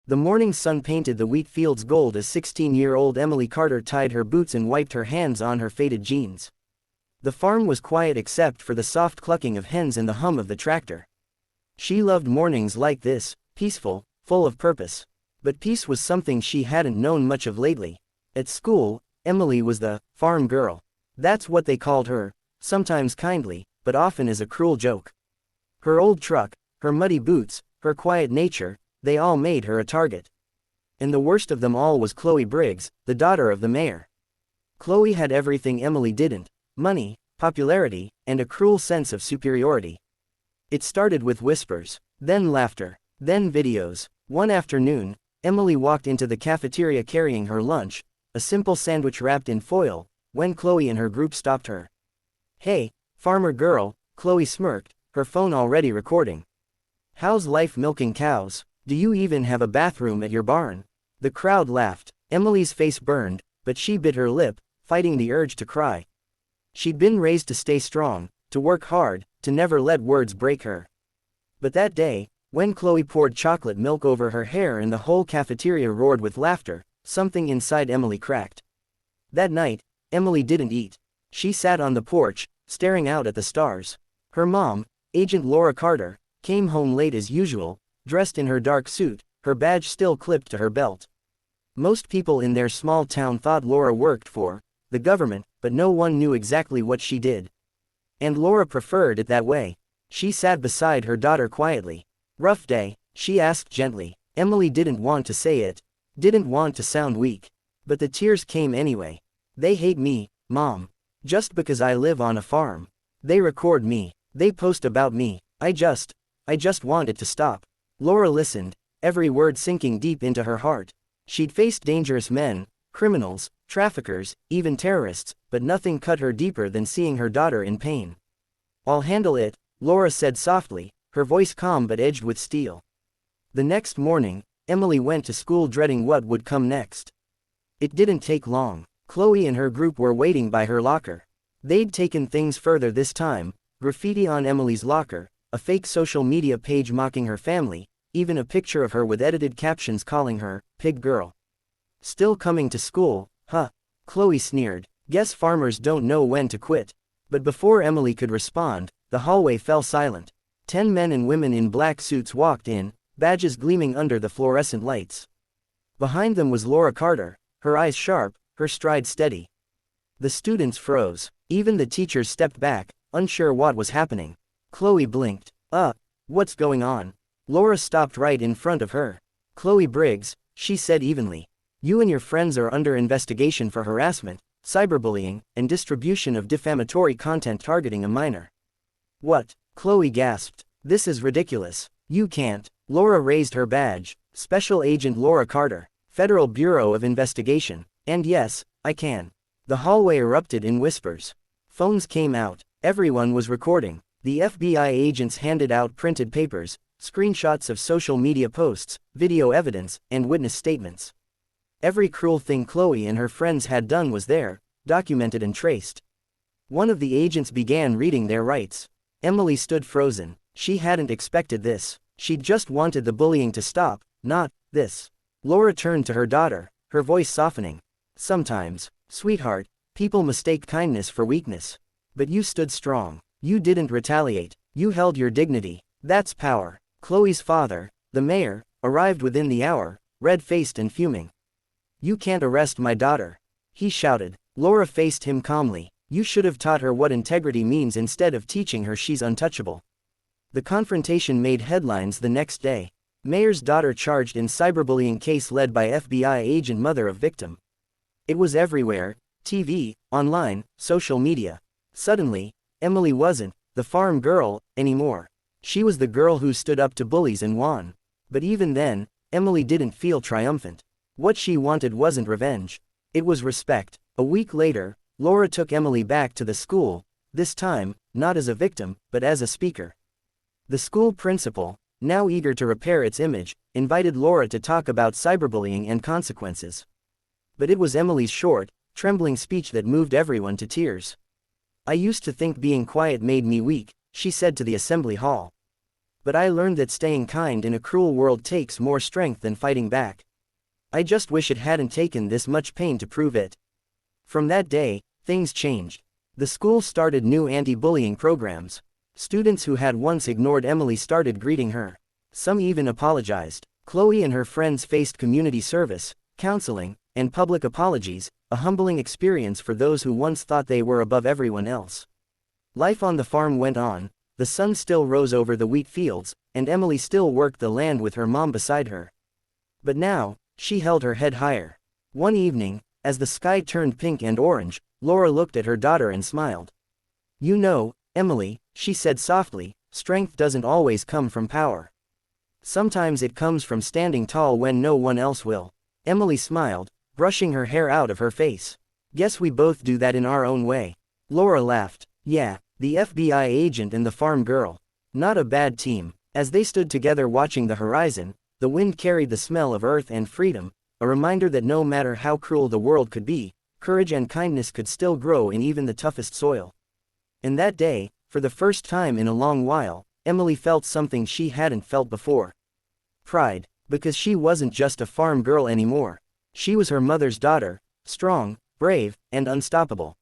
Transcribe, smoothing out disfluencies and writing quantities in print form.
The morning sun painted the wheat fields gold as 16-year-old Emily Carter tied her boots and wiped her hands on her faded jeans. The farm was quiet except for the soft clucking of hens and the hum of the tractor. She loved mornings like this, peaceful, full of purpose. But peace was something she hadn't known much of lately. At school, Emily was the farm girl. That's what they called her, sometimes kindly, but often as a cruel joke. Her old truck, her muddy boots, her quiet nature, they all made her a target. And the worst of them all was Chloe Briggs, the daughter of the mayor. Chloe had everything Emily didn't: money, popularity, and a cruel sense of superiority. It started with whispers, then laughter, then videos. One afternoon, Emily walked into the cafeteria carrying her lunch, a simple sandwich wrapped in foil, when Chloe and her group stopped her. "Hey, farmer girl," Chloe smirked, her phone already recording. "How's life milking cows? Do you even have a bathroom at your barn?" The crowd laughed. Emily's face burned, but she bit her lip, fighting the urge to cry. She'd been raised to stay strong, to work hard, to never let words break her. But that day, when Chloe poured chocolate milk over her hair and the whole cafeteria roared with laughter, something inside Emily cracked. That night, Emily didn't eat. She sat on the porch, staring out at the stars. Her mom, Agent Laura Carter, came home late as usual, dressed in her dark suit, her badge still clipped to her belt. Most people in their small town thought Laura worked for the government, but no one knew exactly what she did. And Laura preferred it that way. She sat beside her daughter quietly. "Rough day?" she asked gently. Emily didn't want to say it, didn't want to sound weak. But the tears came anyway. "They hate me, Mom. Just because I live on a farm. They record me. They post about me. I just want it to stop." Laura listened, every word sinking deep into her heart. She'd faced dangerous men, criminals, traffickers, even terrorists, but nothing cut her deeper than seeing her daughter in pain. "I'll handle it," Laura said softly, her voice calm but edged with steel. The next morning, Emily went to school dreading what would come next. It didn't take long. Chloe and her group were waiting by her locker. They'd taken things further this time: graffiti on Emily's locker, a fake social media page mocking her family, even a picture of her with edited captions calling her pig girl. "Still coming to school, huh?" Chloe sneered. "Guess farmers don't know when to quit." But before Emily could respond, the hallway fell silent. 10 men and women in black suits walked in, badges gleaming under the fluorescent lights. Behind them was Laura Carter, her eyes sharp, her stride steady. The students froze. Even the teachers stepped back, unsure what was happening. Chloe blinked. What's going on?" Laura stopped right in front of her. "Chloe Briggs," she said evenly. "You and your friends are under investigation for harassment, cyberbullying, and distribution of defamatory content targeting a minor." "What?" Chloe gasped. "This is ridiculous. You can't." Laura raised her badge. "Special Agent Laura Carter, Federal Bureau of Investigation. And yes, I can." The hallway erupted in whispers. Phones came out. Everyone was recording. The FBI agents handed out printed papers, screenshots of social media posts, video evidence, and witness statements. Every cruel thing Chloe and her friends had done was there, documented and traced. One of the agents began reading their rights. Emily stood frozen. She hadn't expected this. She'd just wanted the bullying to stop, not this. Laura turned to her daughter, her voice softening. "Sometimes, sweetheart, people mistake kindness for weakness. But you stood strong. You didn't retaliate. You held your dignity. That's power." Chloe's father, the mayor, arrived within the hour, red-faced and fuming. "You can't arrest my daughter," he shouted. Laura faced him calmly. "You should have taught her what integrity means instead of teaching her she's untouchable." The confrontation made headlines the next day. Mayor's daughter charged in cyberbullying case led by FBI agent mother of victim. It was everywhere: TV, online, social media. Suddenly, Emily wasn't the farm girl anymore. She was the girl who stood up to bullies and won. But even then, Emily didn't feel triumphant. What she wanted wasn't revenge. It was respect. A week later, Laura took Emily back to the school, this time, not as a victim, but as a speaker. The school principal, now eager to repair its image, invited Laura to talk about cyberbullying and consequences. But it was Emily's short, trembling speech that moved everyone to tears. "I used to think being quiet made me weak," she said to the assembly hall. But I learned that staying kind in a cruel world takes more strength than fighting back. I just wish it hadn't taken this much pain to prove it. From that day, things changed. The school started new anti-bullying programs. Students who had once ignored Emily started greeting her. Some even apologized. Chloe and her friends faced community service, counseling, and public apologies, a humbling experience for those who once thought they were above everyone else. Life on the farm went on, the sun still rose over the wheat fields, and Emily still worked the land with her mom beside her. But now, she held her head higher. One evening, as the sky turned pink and orange, Laura looked at her daughter and smiled. "You know, Emily," she said softly, "strength doesn't always come from power. Sometimes it comes from standing tall when no one else will." Emily smiled, brushing her hair out of her face. "Guess we both do that in our own way." Laura laughed. "Yeah, the FBI agent and the farm girl. Not a bad team." As they stood together watching the horizon, the wind carried the smell of earth and freedom, a reminder that no matter how cruel the world could be, courage and kindness could still grow in even the toughest soil. And that day, for the first time in a long while, Emily felt something she hadn't felt before. Pride, because she wasn't just a farm girl anymore. She was her mother's daughter, strong, brave, and unstoppable.